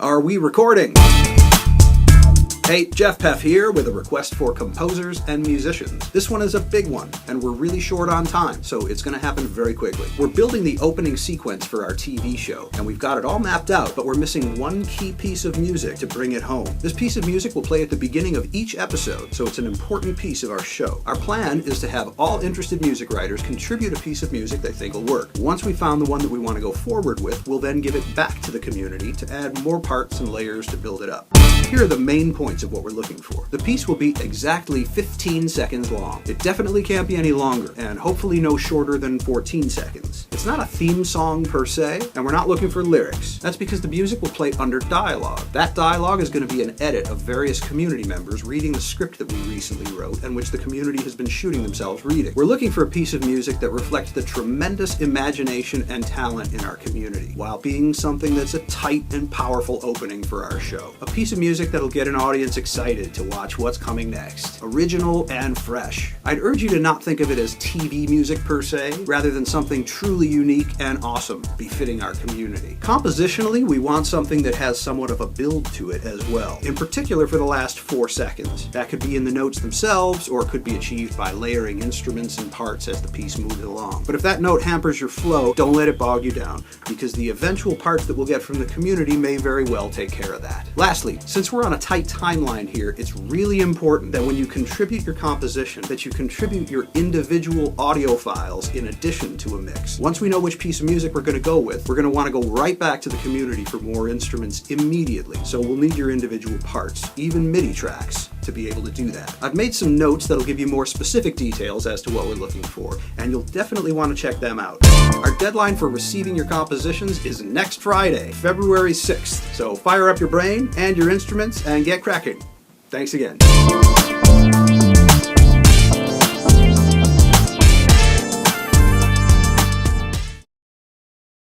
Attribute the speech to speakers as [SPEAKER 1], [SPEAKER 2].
[SPEAKER 1] Are we recording? Hey, Jeff Peff here with a request for composers and musicians. This one is a big one, and we're really short on time, so it's going to happen very quickly. We're building the opening sequence for our TV show, and we've got it all mapped out, but we're missing one key piece of music to bring it home. This piece of music will play at the beginning of each episode, so it's an important piece of our show. Our plan is to have all interested music writers contribute a piece of music they think will work. Once we found the one that we want to go forward with, we'll then give it back to the community to add more parts and layers to build it up. Here are the main points of what we're looking for. The piece will be exactly 15 seconds long. It definitely can't be any longer, and hopefully no shorter than 14 seconds. It's not a theme song per se, and we're not looking for lyrics. That's because the music will play under dialogue. That dialogue is going to be an edit of various community members reading the script that we recently wrote and which the community has been shooting themselves reading. We're looking for a piece of music that reflects the tremendous imagination and talent in our community, while being something that's a tight and powerful opening for our show. A piece of music that'll get an audience excited to watch what's coming next. Original and fresh. I'd urge you to not think of it as TV music per se, rather than something truly unique and awesome, befitting our community. Compositionally, we want something that has somewhat of a build to it as well, in particular for the last 4 seconds. That could be in the notes themselves, or it could be achieved by layering instruments and parts as the piece moves along. But if that note hampers your flow, don't let it bog you down, because the eventual parts that we'll get from the community may very well take care of that. Lastly, since we're on a tight timeline here, it's really important that when you contribute your composition, that you contribute your individual audio files in addition to a mix. Once we know which piece of music we're going to go with, we're going to want to go right back to the community for more instruments immediately. So we'll need your individual parts, even MIDI tracks, to be able to do that. I've made some notes that'll give you more specific details as to what we're looking for, and you'll definitely want to check them out. Our deadline for receiving your compositions is next Friday, February 6th. So fire up your brain and your instruments and get cracking. Thanks again.